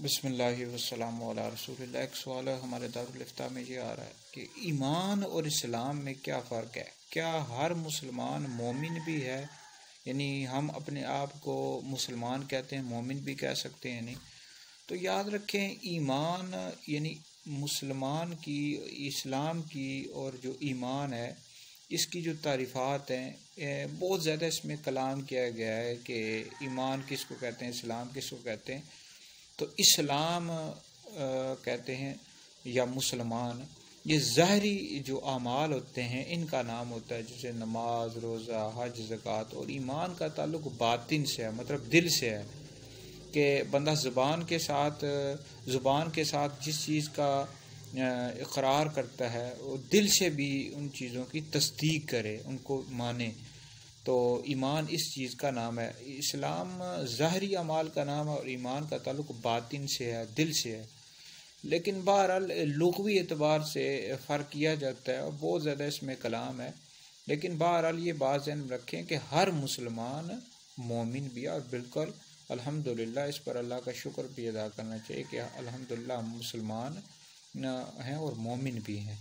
بسم اللہ والسلام علی رسول اللہ۔ ایک سوال ہے ہمارے دارالفتاء میں یہ آ رہا ہے کہ ایمان اور اسلام میں کیا فرق ہے؟ کیا ہر مسلمان مومن بھی ہے؟ یعنی ہم اپنے آپ کو مسلمان کہتے ہیں، مومن بھی کہہ سکتے ہیں نہیں؟ تو یاد رکھیں، ایمان یعنی مسلمان کی، اسلام کی اور جو ایمان ہے اس کی جو تعریفات ہیں بہت زیادہ اس میں کلام کیا گیا ہے کہ ایمان کس کو کہتے ہیں، اسلام کس کو کہتے ہیں۔ تو اسلام کہتے ہیں یا مسلمان، یہ ظاہری جو اعمال ہوتے ہیں ان کا نام ہوتا ہے، جیسے نماز، روزہ، حج، زکوٰۃ۔ اور ایمان کا تعلق باطن سے ہے، مطلب دل سے ہے، کہ بندہ زبان کے ساتھ جس چیز کا اقرار کرتا ہے وہ دل سے بھی ان چیزوں کی تصدیق کرے، ان کو مانے، تو ایمان اس چیز کا نام ہے۔ اسلام ظاہری اعمال کا نام ہے اور ایمان کا تعلق باطن سے ہے، دل سے ہے۔ لیکن بہرحال لغوی اعتبار سے فرق کیا جاتا ہے اور بہت زیادہ اس میں کلام ہے، لیکن بہرحال یہ بات ذہن میں رکھیں کہ ہر مسلمان مومن بھی ہے، اور بالکل الحمدللہ اس پر اللہ کا شکر بھی ادا کرنا چاہیے کہ الحمدللہ ہم مسلمان ہیں اور مومن بھی ہیں۔